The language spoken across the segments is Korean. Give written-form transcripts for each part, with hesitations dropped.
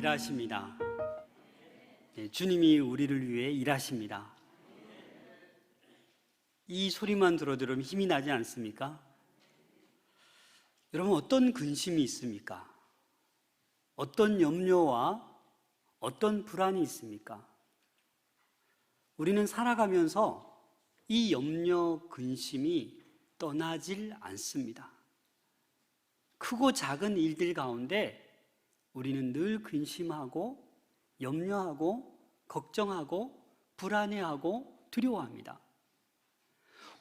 일하십니다. 주님이 우리를 위해 일하십니다. 이 소리만 들어도 힘이 나지 않습니까? 여러분, 어떤 근심이 있습니까? 어떤 염려와 어떤 불안이 있습니까? 우리는 살아가면서 이 염려, 근심이 떠나질 않습니다. 크고 작은 일들 가운데 우리는 늘 근심하고 염려하고 걱정하고 불안해하고 두려워합니다.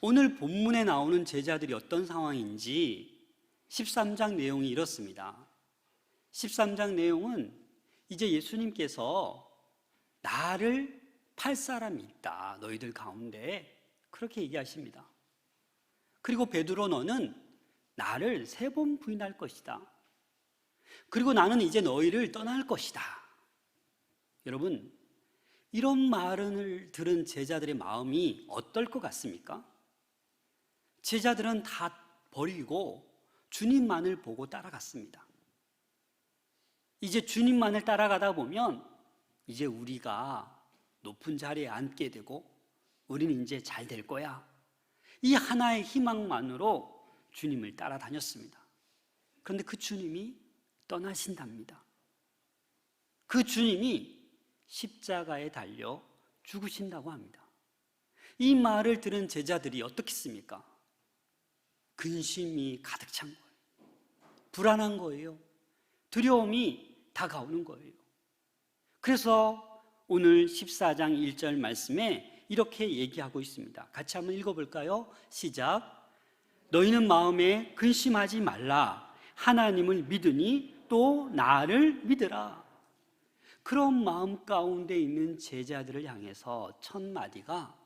오늘 본문에 나오는 제자들이 어떤 상황인지 13장 내용이 이렇습니다. 13장 내용은 이제 예수님께서 나를 팔 사람이 있다, 너희들 가운데, 그렇게 얘기하십니다. 그리고 베드로, 너는 나를 3번 부인할 것이다. 그리고 나는 이제 너희를 떠날 것이다. 여러분, 이런 말을 들은 제자들의 마음이 어떨 것 같습니까? 제자들은 다 버리고 주님만을 보고 따라갔습니다. 이제 주님만을 따라가다 보면 이제 우리가 높은 자리에 앉게 되고 우리는 이제 잘 될 거야, 이 하나의 희망만으로 주님을 따라다녔습니다. 그런데 그 주님이 떠나신답니다. 그 주님이 십자가에 달려 죽으신다고 합니다. 이 말을 들은 제자들이 어떻겠습니까? 근심이 가득 찬 거예요. 불안한 거예요. 두려움이 다가오는 거예요. 그래서 오늘 14장 1절 말씀에 이렇게 얘기하고 있습니다. 같이 한번 읽어볼까요? 시작. 너희는 마음에 근심하지 말라. 하나님을 믿으니 또 나를 믿으라. 그런 마음 가운데 있는 제자들을 향해서 첫 마디가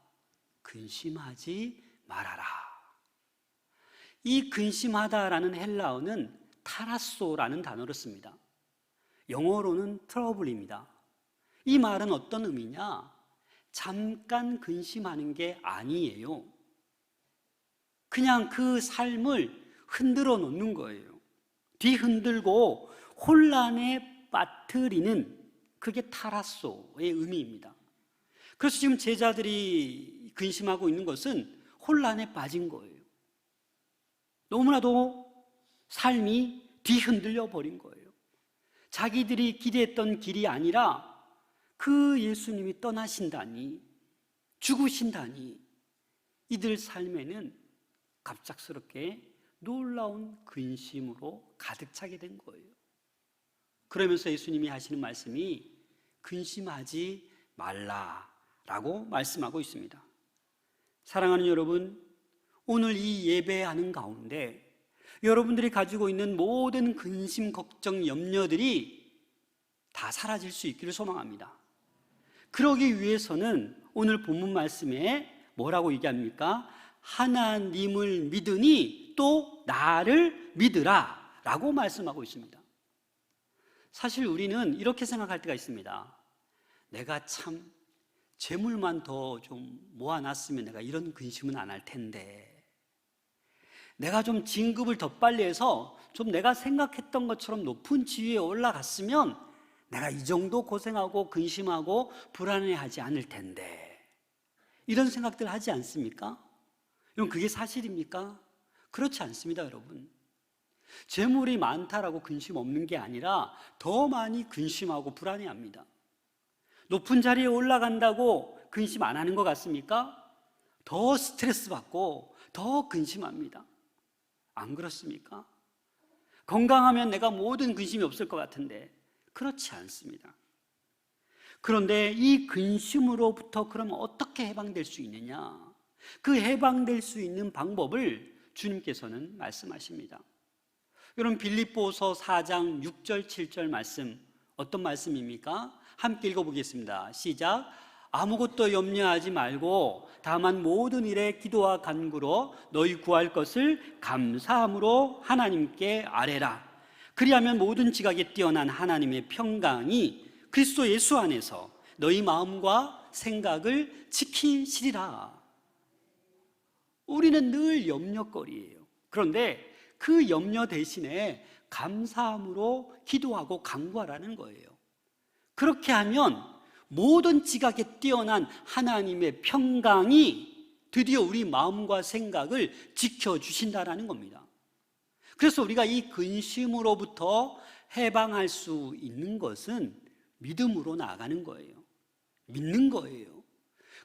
근심하지 말아라. 이 근심하다라는 헬라어는 타라소라는 단어를 씁니다. 영어로는 트러블입니다. 이 말은 어떤 의미냐? 잠깐 근심하는 게 아니에요. 그냥 그 삶을 흔들어 놓는 거예요. 뒤흔들고 혼란에 빠뜨리는, 그게 타라소의 의미입니다. 그래서 지금 제자들이 근심하고 있는 것은 혼란에 빠진 거예요. 너무나도 삶이 뒤흔들려 버린 거예요. 자기들이 기대했던 길이 아니라 그 예수님이 떠나신다니, 죽으신다니, 이들 삶에는 갑작스럽게 놀라운 근심으로 가득 차게 된 거예요. 그러면서 예수님이 하시는 말씀이 근심하지 말라라고 말씀하고 있습니다. 사랑하는 여러분, 오늘 이 예배하는 가운데 여러분들이 가지고 있는 모든 근심, 걱정, 염려들이 다 사라질 수 있기를 소망합니다. 그러기 위해서는 오늘 본문 말씀에 뭐라고 얘기합니까? 하나님을 믿으니 또 나를 믿으라 라고 말씀하고 있습니다. 사실 우리는 이렇게 생각할 때가 있습니다. 내가 참 재물만 더 좀 모아놨으면 내가 이런 근심은 안 할 텐데, 내가 좀 진급을 더 빨리 해서 좀 내가 생각했던 것처럼 높은 지위에 올라갔으면 내가 이 정도 고생하고 근심하고 불안해하지 않을 텐데, 이런 생각들 하지 않습니까? 여러분, 그게 사실입니까? 그렇지 않습니다, 여러분. 재물이 많다라고 근심 없는 게 아니라 더 많이 근심하고 불안해합니다. 높은 자리에 올라간다고 근심 안 하는 것 같습니까? 더 스트레스 받고 더 근심합니다. 안 그렇습니까? 건강하면 내가 모든 근심이 없을 것 같은데 그렇지 않습니다. 그런데 이 근심으로부터 그럼 어떻게 해방될 수 있느냐? 그 해방될 수 있는 방법을 주님께서는 말씀하십니다. 여러분, 빌립보서 4장 6절 7절 말씀, 어떤 말씀입니까? 함께 읽어보겠습니다. 시작. 아무것도 염려하지 말고 다만 모든 일에 기도와 간구로 너희 구할 것을 감사함으로 하나님께 아뢰라. 그리하면 모든 지각에 뛰어난 하나님의 평강이 그리스도 예수 안에서 너희 마음과 생각을 지키시리라. 우리는 늘 염려거리예요. 그런데 그 염려 대신에 감사함으로 기도하고 간구하라는 거예요. 그렇게 하면 모든 지각에 뛰어난 하나님의 평강이 드디어 우리 마음과 생각을 지켜주신다라는 겁니다. 그래서 우리가 이 근심으로부터 해방할 수 있는 것은 믿음으로 나아가는 거예요. 믿는 거예요.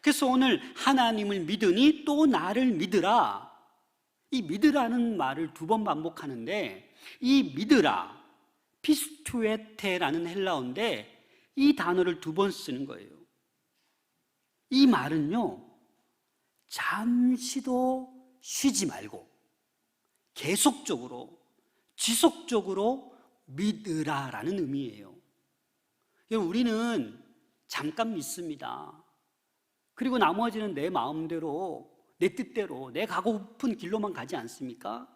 그래서 오늘 하나님을 믿으니 또 나를 믿으라. 이 믿으라는 말을 2번 반복하는데, 이 믿으라, 피스투에테라는 헬라어인데 이 단어를 2번 쓰는 거예요. 이 말은요, 잠시도 쉬지 말고 계속적으로, 지속적으로 믿으라라는 의미예요. 여러분, 우리는 잠깐 믿습니다. 그리고 나머지는 내 마음대로, 내 뜻대로, 내 가고 싶은 길로만 가지 않습니까?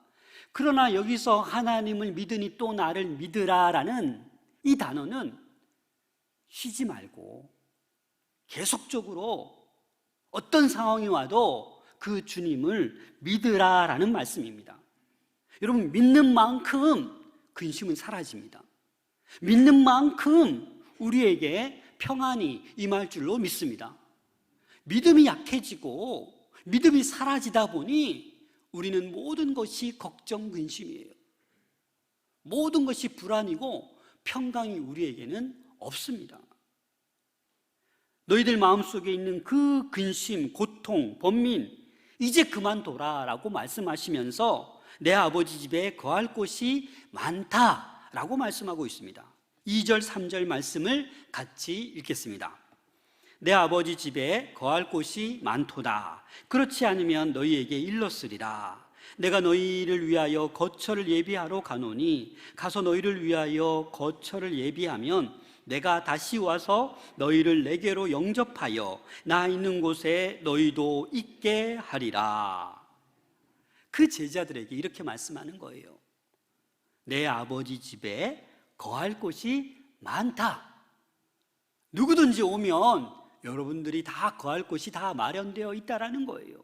그러나 여기서 하나님을 믿으니 또 나를 믿으라라는 이 단어는 쉬지 말고 계속적으로 어떤 상황이 와도 그 주님을 믿으라라는 말씀입니다. 여러분, 믿는 만큼 근심은 사라집니다. 믿는 만큼 우리에게 평안이 임할 줄로 믿습니다. 믿음이 약해지고 믿음이 사라지다 보니 우리는 모든 것이 걱정, 근심이에요. 모든 것이 불안이고 평강이 우리에게는 없습니다. 너희들 마음속에 있는 그 근심, 고통, 번민 이제 그만둬라라고 말씀하시면서 내 아버지 집에 거할 곳이 많다라고 말씀하고 있습니다. 2절, 3절 말씀을 같이 읽겠습니다. 내 아버지 집에 거할 곳이 많도다. 그렇지 않으면 너희에게 일렀으리라. 내가 너희를 위하여 거처를 예비하러 가노니 가서 너희를 위하여 거처를 예비하면 내가 다시 와서 너희를 내게로 영접하여 나 있는 곳에 너희도 있게 하리라. 그 제자들에게 이렇게 말씀하는 거예요. 내 아버지 집에 거할 곳이 많다. 누구든지 오면 여러분들이 다 거할 곳이 다 마련되어 있다라는 거예요.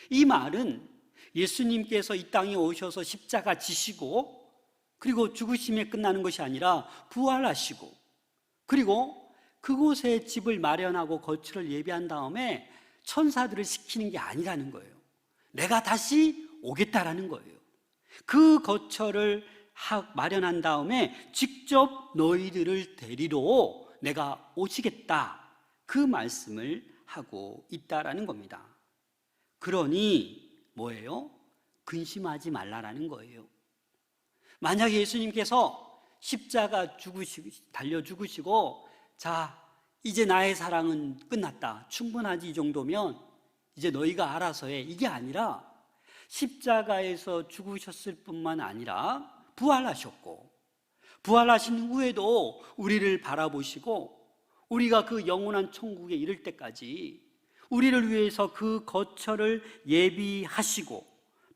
이 말은 예수님께서 이 땅에 오셔서 십자가 지시고 그리고 죽으심에 끝나는 것이 아니라 부활하시고 그리고 그곳에 집을 마련하고 거처를 예비한 다음에 천사들을 시키는 게 아니라는 거예요. 내가 다시 오겠다라는 거예요. 그 거처를 마련한 다음에 직접 너희들을 데리러 내가 오시겠다, 그 말씀을 하고 있다라는 겁니다. 그러니 뭐예요? 근심하지 말라라는 거예요. 만약에 예수님께서 십자가 달려 죽으시고 자, 이제 나의 사랑은 끝났다, 충분하지, 이 정도면 이제 너희가 알아서 해, 이게 아니라 십자가에서 죽으셨을 뿐만 아니라 부활하셨고 부활하신 후에도 우리를 바라보시고 우리가 그 영원한 천국에 이를 때까지 우리를 위해서 그 거처를 예비하시고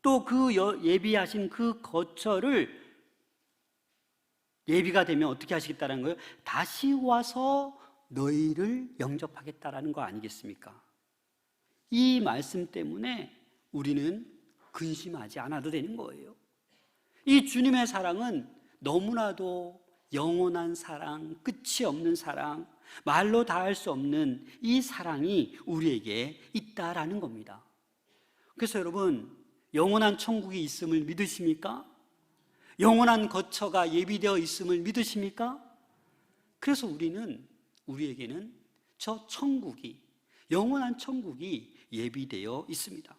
또 그 예비하신 그 거처를 예비가 되면 어떻게 하시겠다는 거예요? 다시 와서 너희를 영접하겠다라는 거 아니겠습니까? 이 말씀 때문에 우리는 근심하지 않아도 되는 거예요. 이 주님의 사랑은 너무나도 영원한 사랑, 끝이 없는 사랑, 말로 다 할 수 없는 이 사랑이 우리에게 있다라는 겁니다. 그래서 여러분, 영원한 천국이 있음을 믿으십니까? 영원한 거처가 예비되어 있음을 믿으십니까? 그래서 우리에게는 저 천국이, 영원한 천국이 예비되어 있습니다.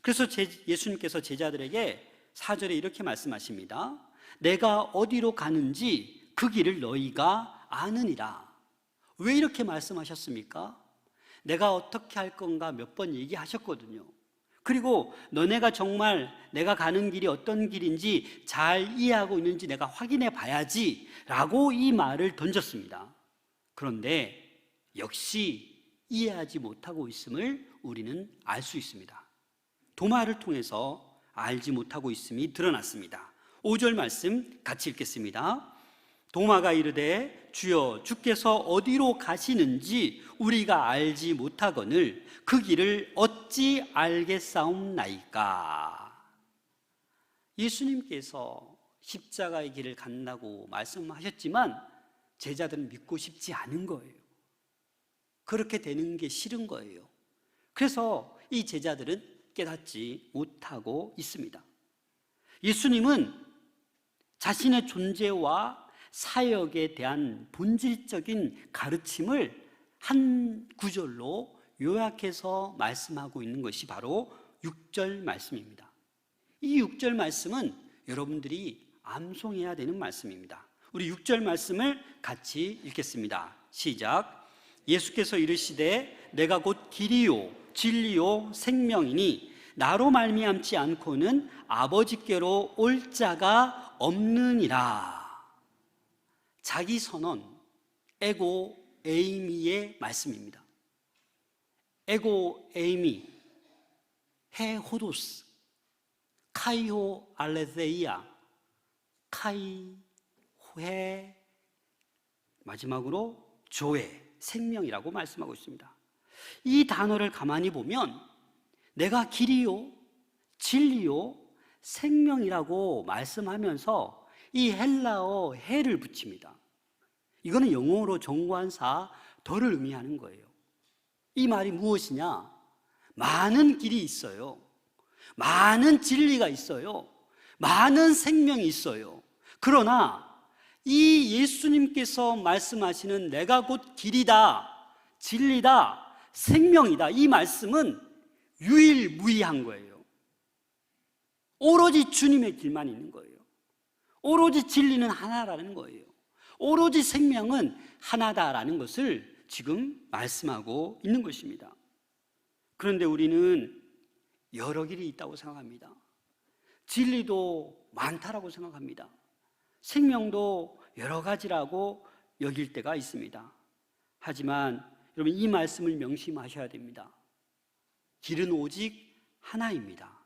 그래서 예수님께서 제자들에게 4절에 이렇게 말씀하십니다. 내가 어디로 가는지 그 길을 너희가 아느니라. 왜 이렇게 말씀하셨습니까? 내가 어떻게 할 건가 몇 번 얘기하셨거든요. 그리고 너네가 정말 내가 가는 길이 어떤 길인지 잘 이해하고 있는지 내가 확인해 봐야지 라고 이 말을 던졌습니다. 그런데 역시 이해하지 못하고 있음을 우리는 알 수 있습니다. 도마를 통해서 알지 못하고 있음이 드러났습니다. 5절 말씀 같이 읽겠습니다. 도마가 이르되 주여 주께서 어디로 가시는지 우리가 알지 못하거늘 그 길을 어찌 알겠사옵나이까. 예수님께서 십자가의 길을 간다고 말씀하셨지만 제자들은 믿고 싶지 않은 거예요. 그렇게 되는 게 싫은 거예요. 그래서 이 제자들은 깨닫지 못하고 있습니다. 예수님은 자신의 존재와 사역에 대한 본질적인 가르침을 한 구절로 요약해서 말씀하고 있는 것이 바로 6절 말씀입니다. 이 6절 말씀은 여러분들이 암송해야 되는 말씀입니다. 우리 6절 말씀을 같이 읽겠습니다. 시작. 예수께서 이르시되 내가 곧 길이요 진리요 생명이니 나로 말미암지 않고는 아버지께로 올 자가 없느니라. 자기 선언, 에고 에이미의 말씀입니다. 에고 에이미, 해 호도스, 카이호 알레세이아, 카이 회, 마지막으로 조에, 생명이라고 말씀하고 있습니다. 이 단어를 가만히 보면 내가 길이요 진리요 생명이라고 말씀하면서 이 헬라어 해를 붙입니다. 이거는 영어로 정관사 더를 의미하는 거예요. 이 말이 무엇이냐? 많은 길이 있어요. 많은 진리가 있어요. 많은 생명이 있어요. 그러나 이 예수님께서 말씀하시는 내가 곧 길이다, 진리다, 생명이다, 이 말씀은 유일무이한 거예요. 오로지 주님의 길만 있는 거예요. 오로지 진리는 하나라는 거예요. 오로지 생명은 하나다라는 것을 지금 말씀하고 있는 것입니다. 그런데 우리는 여러 길이 있다고 생각합니다. 진리도 많다라고 생각합니다. 생명도 여러 가지라고 여길 때가 있습니다. 하지만 여러분, 이 말씀을 명심하셔야 됩니다. 길은 오직 하나입니다.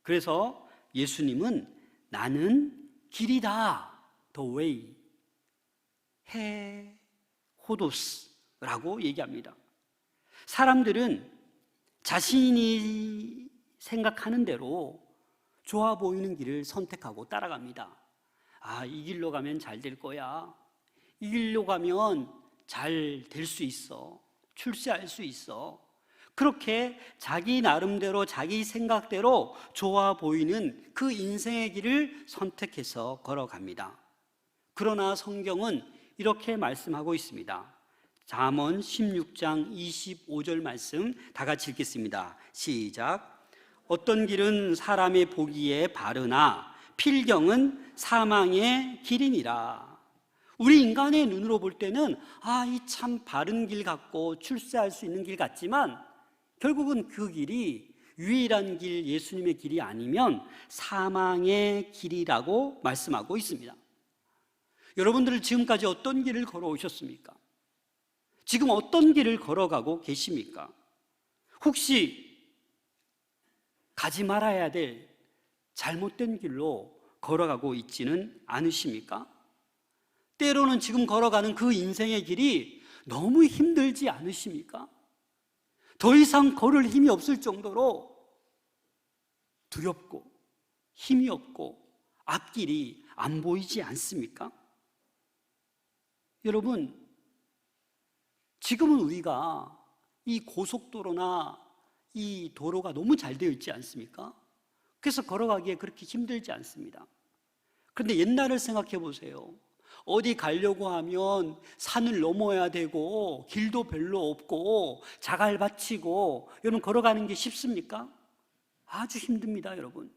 그래서 예수님은 나는 길이다, the way, 해 호도스라고 얘기합니다. 사람들은 자신이 생각하는 대로 좋아 보이는 길을 선택하고 따라갑니다. 아, 이 길로 가면 잘 될 거야. 이 길로 가면 잘 될 수 있어. 출세할 수 있어. 그렇게 자기 나름대로 자기 생각대로 좋아 보이는 그 인생의 길을 선택해서 걸어갑니다. 그러나 성경은 이렇게 말씀하고 있습니다. 잠언 16장 25절 말씀 다 같이 읽겠습니다. 시작. 어떤 길은 사람의 보기에 바르나 필경은 사망의 길이니라. 우리 인간의 눈으로 볼 때는 이 참 바른 길 같고 출세할 수 있는 길 같지만 결국은 그 길이 유일한 길, 예수님의 길이 아니면 사망의 길이라고 말씀하고 있습니다. 여러분들은 지금까지 어떤 길을 걸어오셨습니까? 지금 어떤 길을 걸어가고 계십니까? 혹시 가지 말아야 될 잘못된 길로 걸어가고 있지는 않으십니까? 때로는 지금 걸어가는 그 인생의 길이 너무 힘들지 않으십니까? 더 이상 걸을 힘이 없을 정도로 두렵고 힘이 없고 앞길이 안 보이지 않습니까? 여러분, 지금은 우리가 이 고속도로나 이 도로가 너무 잘 되어 있지 않습니까? 그래서 걸어가기에 그렇게 힘들지 않습니다. 그런데 옛날을 생각해 보세요. 어디 가려고 하면 산을 넘어야 되고 길도 별로 없고 자갈 받치고, 여러분 걸어가는 게 쉽습니까? 아주 힘듭니다, 여러분.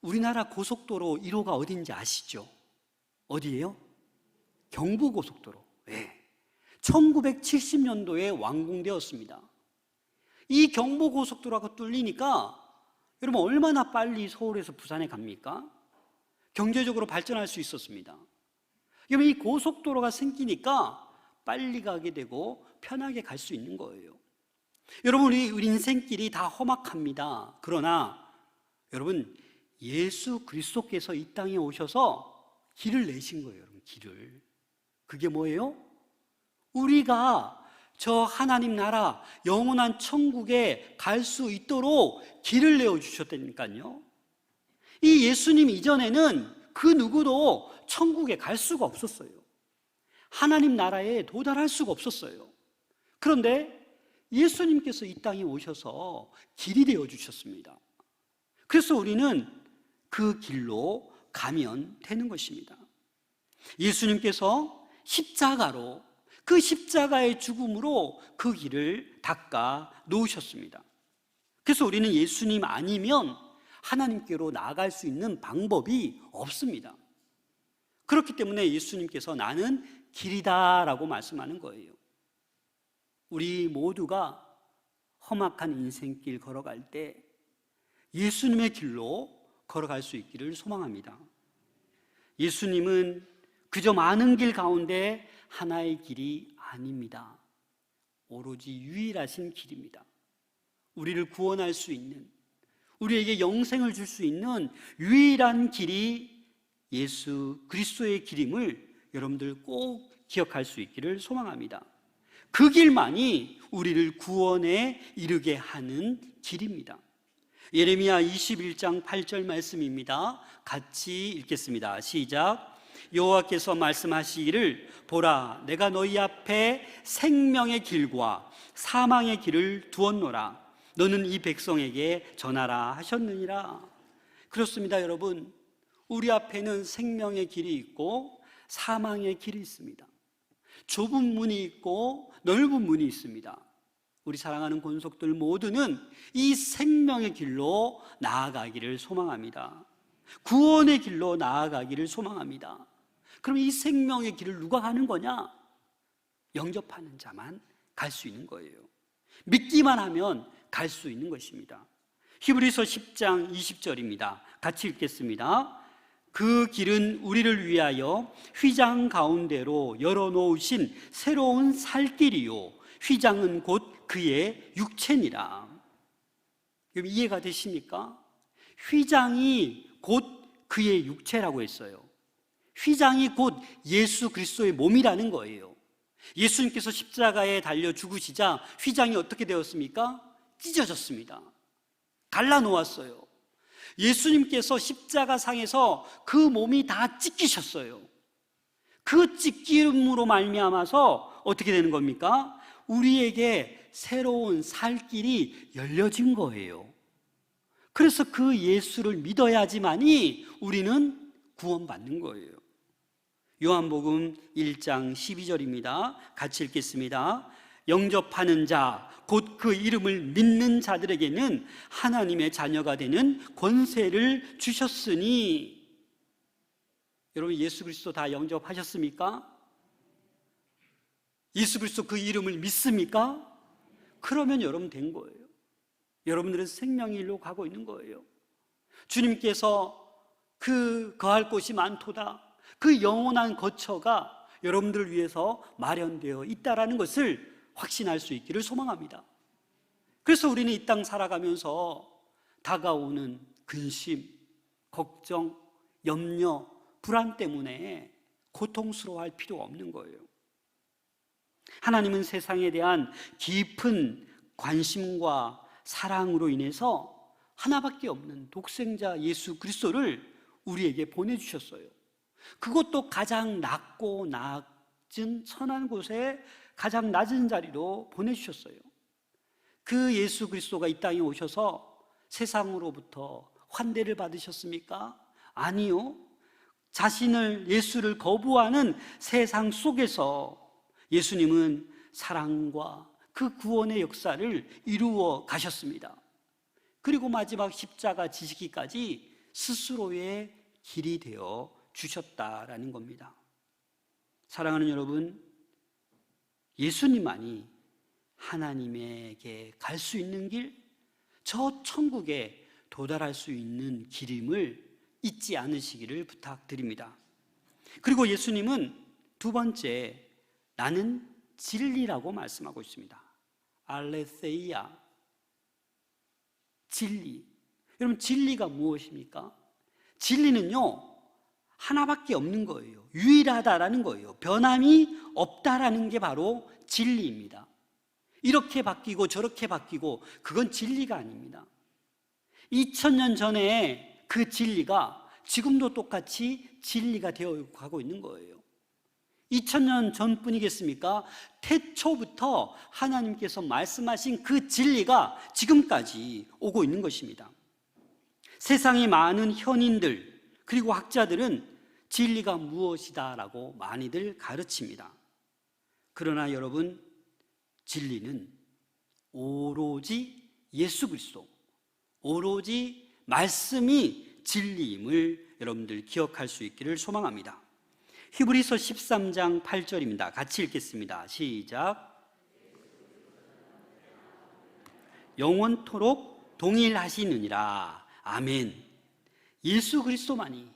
우리나라 고속도로 1호가 어딘지 아시죠? 어디예요? 경부고속도로. 네. 1970년도에 완공되었습니다. 이 경부고속도로가 뚫리니까 여러분 얼마나 빨리 서울에서 부산에 갑니까? 경제적으로 발전할 수 있었습니다. 여러분, 이 고속도로가 생기니까 빨리 가게 되고 편하게 갈 수 있는 거예요. 여러분, 우리 인생길이 다 험악합니다. 그러나 여러분, 예수 그리스도께서 이 땅에 오셔서 길을 내신 거예요. 여러분, 길을. 그게 뭐예요? 우리가 저 하나님 나라 영원한 천국에 갈 수 있도록 길을 내어주셨다니까요. 이 예수님 이전에는 그 누구도 천국에 갈 수가 없었어요. 하나님 나라에 도달할 수가 없었어요. 그런데 예수님께서 이 땅에 오셔서 길이 되어 주셨습니다. 그래서 우리는 그 길로 가면 되는 것입니다. 예수님께서 십자가로, 그 십자가의 죽음으로 그 길을 닦아 놓으셨습니다. 그래서 우리는 예수님 아니면 하나님께로 나아갈 수 있는 방법이 없습니다. 그렇기 때문에 예수님께서 나는 길이다라고 말씀하는 거예요. 우리 모두가 험악한 인생길 걸어갈 때 예수님의 길로 걸어갈 수 있기를 소망합니다. 예수님은 그저 많은 길 가운데 하나의 길이 아닙니다. 오로지 유일하신 길입니다. 우리를 구원할 수 있는, 우리에게 영생을 줄 수 있는 유일한 길이 예수 그리스도의 길임을 여러분들 꼭 기억할 수 있기를 소망합니다. 그 길만이 우리를 구원에 이르게 하는 길입니다. 예레미야 21장 8절 말씀입니다. 같이 읽겠습니다. 시작. 여호와께서 말씀하시기를 보라, 내가 너희 앞에 생명의 길과 사망의 길을 두었노라. 너는 이 백성에게 전하라 하셨느니라. 그렇습니다, 여러분. 우리 앞에는 생명의 길이 있고 사망의 길이 있습니다. 좁은 문이 있고 넓은 문이 있습니다. 우리 사랑하는 권속들 모두는 이 생명의 길로 나아가기를 소망합니다. 구원의 길로 나아가기를 소망합니다. 그럼 이 생명의 길을 누가 가는 거냐? 영접하는 자만 갈 수 있는 거예요. 믿기만 하면 갈 수 있는 것입니다. 히브리서 10장 20절입니다. 같이 읽겠습니다. 그 길은 우리를 위하여 휘장 가운데로 열어놓으신 새로운 살길이요 휘장은 곧 그의 육체니라. 그럼 이해가 되십니까? 휘장이 곧 그의 육체라고 했어요. 휘장이 곧 예수 그리스도의 몸이라는 거예요. 예수님께서 십자가에 달려 죽으시자 휘장이 어떻게 되었습니까? 찢어졌습니다. 갈라놓았어요. 예수님께서 십자가 상에서 그 몸이 다 찢기셨어요. 그 찢김으로 말미암아서 어떻게 되는 겁니까? 우리에게 새로운 살 길이 열려진 거예요. 그래서 그 예수를 믿어야지만이 우리는 구원받는 거예요. 요한복음 1장 12절입니다. 같이 읽겠습니다. 영접하는 자, 곧 그 이름을 믿는 자들에게는 하나님의 자녀가 되는 권세를 주셨으니. 여러분, 예수 그리스도 다 영접하셨습니까? 예수 그리스도 그 이름을 믿습니까? 그러면 여러분 된 거예요. 여러분들은 생명의 일로 가고 있는 거예요. 주님께서 그 거할 곳이 많도다, 그 영원한 거처가 여러분들을 위해서 마련되어 있다라는 것을 확신할 수 있기를 소망합니다. 그래서 우리는 이 땅 살아가면서 다가오는 근심, 걱정, 염려, 불안 때문에 고통스러워할 필요가 없는 거예요. 하나님은 세상에 대한 깊은 관심과 사랑으로 인해서 하나밖에 없는 독생자 예수 그리스도를 우리에게 보내주셨어요. 그것도 가장 낮고 낮은 천한 곳에 가장 낮은 자리로 보내주셨어요. 그 예수 그리스도가 이 땅에 오셔서 세상으로부터 환대를 받으셨습니까? 아니요. 자신을, 예수를 거부하는 세상 속에서 예수님은 사랑과 그 구원의 역사를 이루어 가셨습니다. 그리고 마지막 십자가 지시기까지 스스로의 길이 되어 주셨다라는 겁니다. 사랑하는 여러분, 예수님만이 하나님에게 갈 수 있는 길, 저 천국에 도달할 수 있는 길임을 잊지 않으시기를 부탁드립니다. 그리고 예수님은 두 번째, 나는 진리라고 말씀하고 있습니다. 알레세이아, 진리. 여러분, 진리가 무엇입니까? 진리는요, 하나밖에 없는 거예요. 유일하다라는 거예요. 변함이 없다라는 게 바로 진리입니다. 이렇게 바뀌고 저렇게 바뀌고 그건 진리가 아닙니다. 2000년 전에 그 진리가 지금도 똑같이 진리가 되어 가고 있는 거예요. 2000년 전뿐이겠습니까? 태초부터 하나님께서 말씀하신 그 진리가 지금까지 오고 있는 것입니다. 세상의 많은 현인들 그리고 학자들은 진리가 무엇이다라고 많이들 가르칩니다. 그러나 여러분, 진리는 오로지 예수 그리스도, 오로지 말씀이 진리임을 여러분들 기억할 수 있기를 소망합니다. 히브리서 13장 8절입니다. 같이 읽겠습니다. 시작. 영원토록 동일하시느니라. 아멘. 예수 그리스도만이,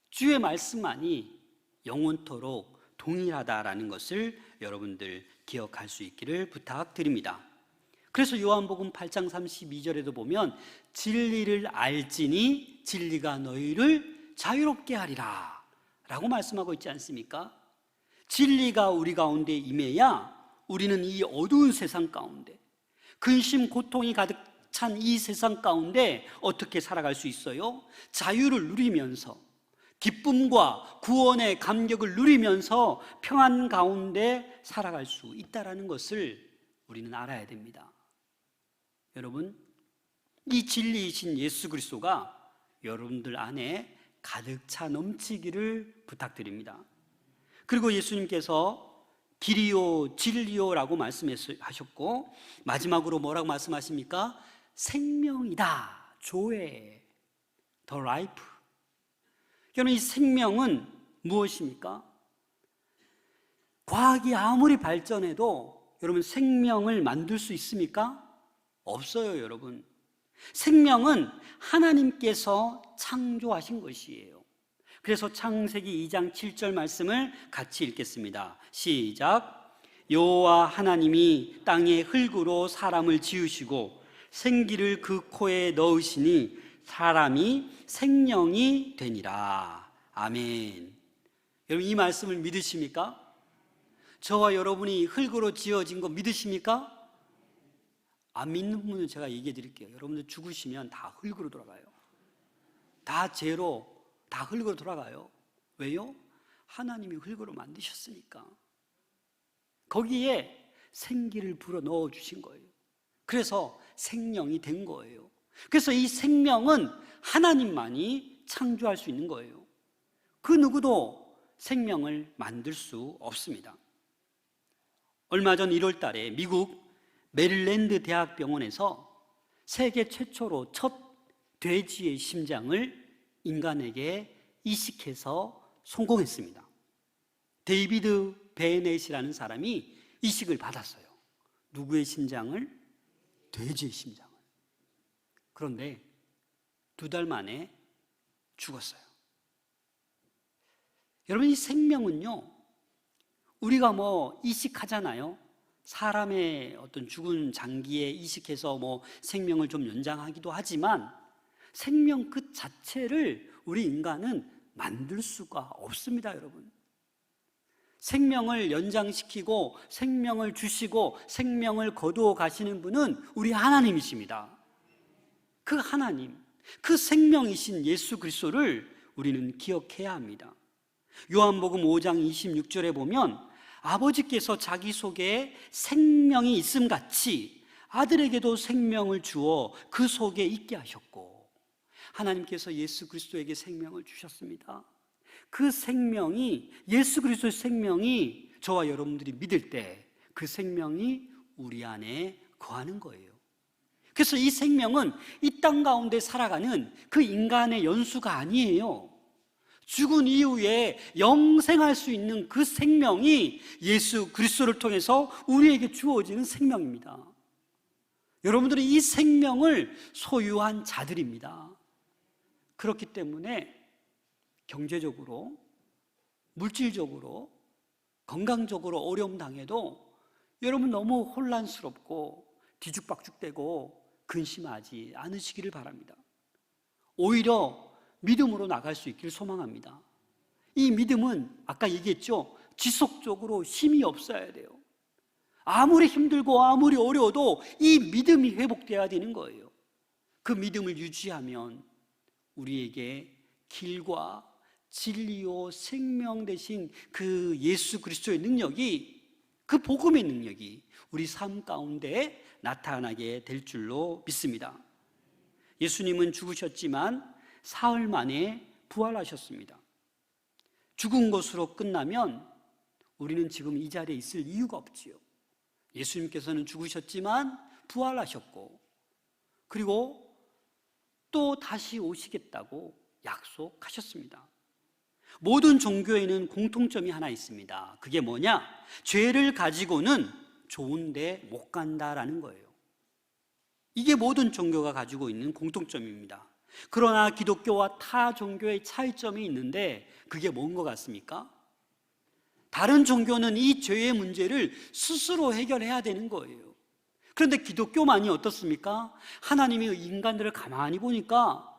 주의 말씀만이 영원토록 동일하다라는 것을 여러분들 기억할 수 있기를 부탁드립니다. 그래서 요한복음 8장 32절에도 보면 진리를 알지니 진리가 너희를 자유롭게 하리라 라고 말씀하고 있지 않습니까? 진리가 우리 가운데 임해야 우리는 이 어두운 세상 가운데, 근심 고통이 가득 찬 이 세상 가운데 어떻게 살아갈 수 있어요? 자유를 누리면서, 기쁨과 구원의 감격을 누리면서 평안 가운데 살아갈 수 있다는 것을 우리는 알아야 됩니다. 여러분, 이 진리이신 예수 그리스도가 여러분들 안에 가득 차 넘치기를 부탁드립니다. 그리고 예수님께서 길이요 진리요라고 말씀하셨고, 마지막으로 뭐라고 말씀하십니까? 생명이다, 조회, the life. 여러분, 이 생명은 무엇입니까? 과학이 아무리 발전해도 여러분, 생명을 만들 수 있습니까? 없어요, 여러분. 생명은 하나님께서 창조하신 것이에요. 그래서 창세기 2장 7절 말씀을 같이 읽겠습니다. 시작. 여호와 하나님이 땅의 흙으로 사람을 지으시고 생기를 그 코에 넣으시니 사람이 생명이 되니라. 아멘. 여러분, 이 말씀을 믿으십니까? 저와 여러분이 흙으로 지어진 거 믿으십니까? 안 믿는 분은 제가 얘기해 드릴게요. 여러분들 죽으시면 다 흙으로 돌아가요. 다 죄로, 다 흙으로 돌아가요. 왜요? 하나님이 흙으로 만드셨으니까. 거기에 생기를 불어 넣어 주신 거예요. 그래서 생명이 된 거예요. 그래서 이 생명은 하나님만이 창조할 수 있는 거예요. 그 누구도 생명을 만들 수 없습니다. 얼마 전 1월 달에 미국 메릴랜드 대학병원에서 세계 최초로 첫 돼지의 심장을 인간에게 이식해서 성공했습니다. 데이비드 베넷이라는 사람이 이식을 받았어요. 누구의 심장을? 돼지의 심장을. 그런데 2달 만에 죽었어요. 여러분, 이 생명은요, 우리가 뭐 이식하잖아요. 사람의 어떤 죽은 장기에 이식해서 뭐 생명을 좀 연장하기도 하지만 생명 그 자체를 우리 인간은 만들 수가 없습니다, 여러분. 생명을 연장시키고 생명을 주시고 생명을 거두어 가시는 분은 우리 하나님이십니다. 그 하나님, 그 생명이신 예수 그리스도를 우리는 기억해야 합니다. 요한복음 5장 26절에 보면 아버지께서 자기 속에 생명이 있음 같이 아들에게도 생명을 주어 그 속에 있게 하셨고, 하나님께서 예수 그리스도에게 생명을 주셨습니다. 그 생명이, 예수 그리스도의 생명이 저와 여러분들이 믿을 때 그 생명이 우리 안에 거하는 거예요. 그래서 이 생명은 이 땅 가운데 살아가는 그 인간의 연수가 아니에요. 죽은 이후에 영생할 수 있는 그 생명이 예수 그리스도를 통해서 우리에게 주어지는 생명입니다. 여러분들은 이 생명을 소유한 자들입니다. 그렇기 때문에 경제적으로, 물질적으로, 건강적으로 어려움 당해도 여러분 너무 혼란스럽고 뒤죽박죽되고 근심하지 않으시기를 바랍니다. 오히려 믿음으로 나갈 수 있기를 소망합니다. 이 믿음은 아까 얘기했죠, 지속적으로 힘이 없어야 돼요. 아무리 힘들고 아무리 어려워도 이 믿음이 회복돼야 되는 거예요. 그 믿음을 유지하면 우리에게 길과 진리요 생명 되신 그 예수 그리스도의 능력이, 그 복음의 능력이 우리 삶 가운데 나타나게 될 줄로 믿습니다. 예수님은 죽으셨지만 사흘 만에 부활하셨습니다. 죽은 것으로 끝나면 우리는 지금 이 자리에 있을 이유가 없지요. 예수님께서는 죽으셨지만 부활하셨고, 그리고 또 다시 오시겠다고 약속하셨습니다. 모든 종교에는 공통점이 하나 있습니다. 그게 뭐냐? 죄를 가지고는 좋은데 못 간다라는 거예요. 이게 모든 종교가 가지고 있는 공통점입니다. 그러나 기독교와 타 종교의 차이점이 있는데 그게 뭔 것 같습니까? 다른 종교는 이 죄의 문제를 스스로 해결해야 되는 거예요. 그런데 기독교만이 어떻습니까? 하나님이 인간들을 가만히 보니까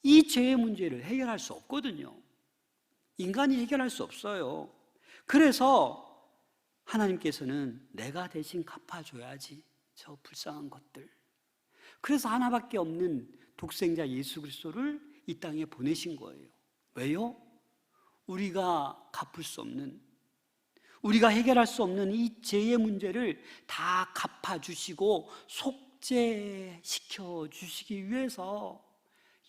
이 죄의 문제를 해결할 수 없거든요. 인간이 해결할 수 없어요. 그래서 하나님께서는 내가 대신 갚아줘야지, 저 불쌍한 것들. 그래서 하나밖에 없는 독생자 예수 그리스도를 이 땅에 보내신 거예요. 왜요? 우리가 갚을 수 없는, 우리가 해결할 수 없는 이 죄의 문제를 다 갚아주시고 속죄시켜 주시기 위해서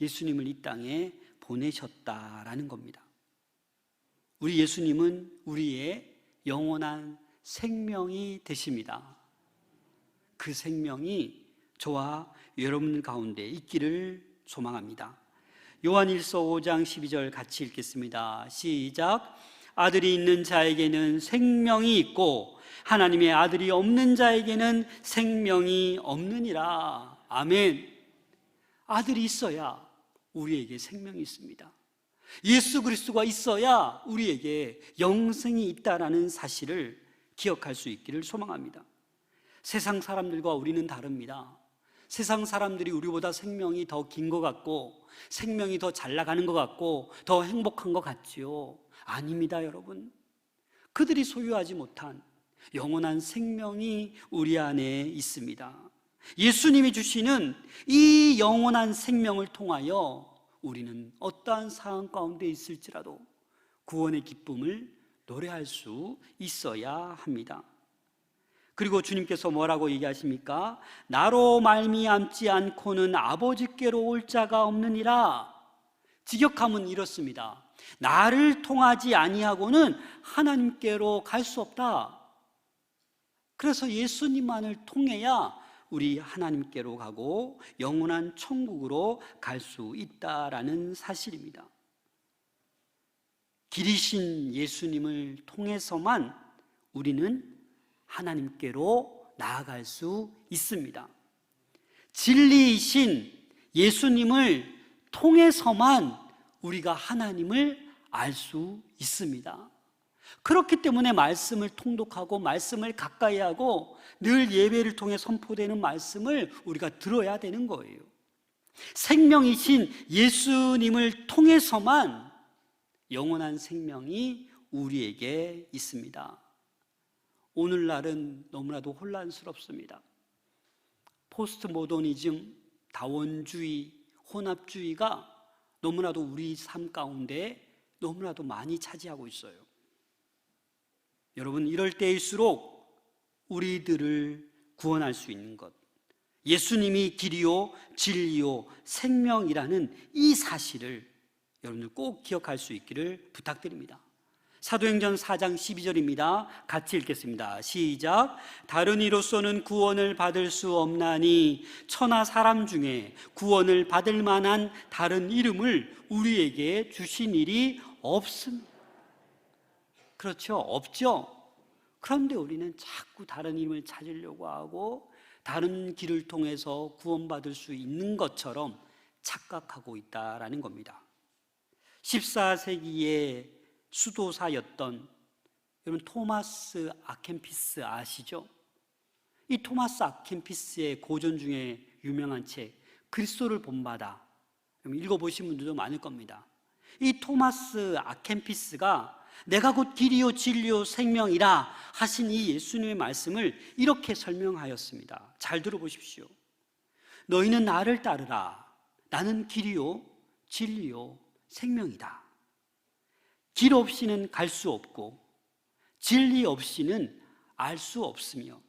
예수님을 이 땅에 보내셨다라는 겁니다. 우리 예수님은 우리의 영원한 생명이 되십니다. 그 생명이 저와 여러분 가운데 있기를 소망합니다. 요한일서 5장 12절 같이 읽겠습니다. 시작. 아들이 있는 자에게는 생명이 있고 하나님의 아들이 없는 자에게는 생명이 없느니라. 아멘. 아들이 있어야 우리에게 생명이 있습니다. 예수 그리스도가 있어야 우리에게 영생이 있다라는 사실을 기억할 수 있기를 소망합니다. 세상 사람들과 우리는 다릅니다. 세상 사람들이 우리보다 생명이 더 긴 것 같고 생명이 더 잘 나가는 것 같고 더 행복한 것 같지요. 아닙니다, 여러분. 그들이 소유하지 못한 영원한 생명이 우리 안에 있습니다. 예수님이 주시는 이 영원한 생명을 통하여 우리는 어떠한 상황 가운데 있을지라도 구원의 기쁨을 노래할 수 있어야 합니다. 그리고 주님께서 뭐라고 얘기하십니까? 나로 말미암지 않고는 아버지께로 올 자가 없느니라. 직역하면 이렇습니다. 나를 통하지 아니하고는 하나님께로 갈 수 없다. 그래서 예수님만을 통해야 우리 하나님께로 가고 영원한 천국으로 갈 수 있다라는 사실입니다. 길이신 예수님을 통해서만 우리는 하나님께로 나아갈 수 있습니다. 진리이신 예수님을 통해서만 우리가 하나님을 알 수 있습니다. 그렇기 때문에 말씀을 통독하고 말씀을 가까이 하고 늘 예배를 통해 선포되는 말씀을 우리가 들어야 되는 거예요. 생명이신 예수님을 통해서만 영원한 생명이 우리에게 있습니다. 오늘날은 너무나도 혼란스럽습니다. 포스트 모더니즘, 다원주의, 혼합주의가 너무나도 우리 삶 가운데 너무나도 많이 차지하고 있어요. 여러분, 이럴 때일수록 우리들을 구원할 수 있는 것, 예수님이 길이요 진리요 생명이라는 이 사실을 여러분들 꼭 기억할 수 있기를 부탁드립니다. 사도행전 4장 12절입니다. 같이 읽겠습니다. 시작. 다른 이로서는 구원을 받을 수 없나니 천하 사람 중에 구원을 받을 만한 다른 이름을 우리에게 주신 일이 없습니다. 그렇죠? 없죠? 그런데 우리는 자꾸 다른 이름을 찾으려고 하고 다른 길을 통해서 구원받을 수 있는 것처럼 착각하고 있다라는 겁니다. 14세기의 수도사였던 여러분 토마스 아켄피스 아시죠? 이 토마스 아켄피스의 고전 중에 유명한 책 그리스도를 본받아, 읽어보신 분들도 많을 겁니다. 이 토마스 아켄피스가 내가 곧 길이요 진리요 생명이라 하신 이 예수님의 말씀을 이렇게 설명하였습니다. 잘 들어보십시오. 너희는 나를 따르라. 나는 길이요 진리요 생명이다. 길 없이는 갈 수 없고 진리 없이는 알 수 없으며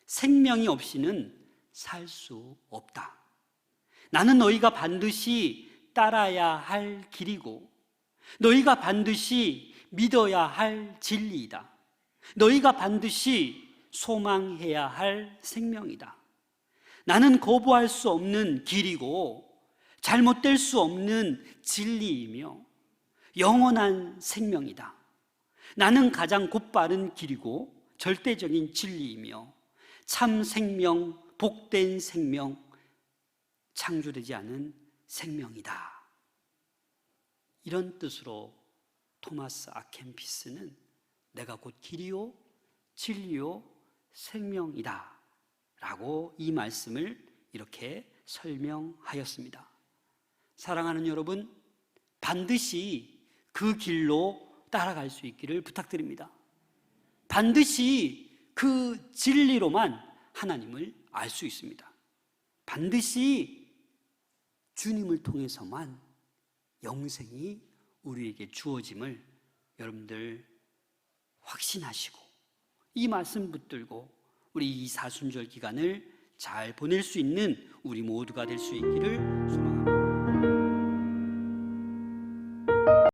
생명이 없이는 살 수 없다. 나는 너희가 반드시 따라야 할 길이고 너희가 반드시 믿어야 할 진리이다. 너희가 반드시 소망해야 할 생명이다. 나는 거부할 수 없는 길이고 잘못될 수 없는 진리이며 영원한 생명이다. 나는 가장 곧바른 길이고 절대적인 진리이며 참 생명, 복된 생명, 창조되지 않은 생명이다. 이런 뜻으로 토마스 아켄피스는 내가 곧 길이요 진리요 생명이다 라고 이 말씀을 이렇게 설명하였습니다. 사랑하는 여러분, 반드시 그 길로 따라갈 수 있기를 부탁드립니다. 반드시 그 진리로만 하나님을 알 수 있습니다. 반드시 주님을 통해서만 영생이 우리에게 주어짐을 여러분들 확신하시고 이 말씀 붙들고 우리 이 사순절 기간을 잘 보낼 수 있는 우리 모두가 될 수 있기를 소망합니다.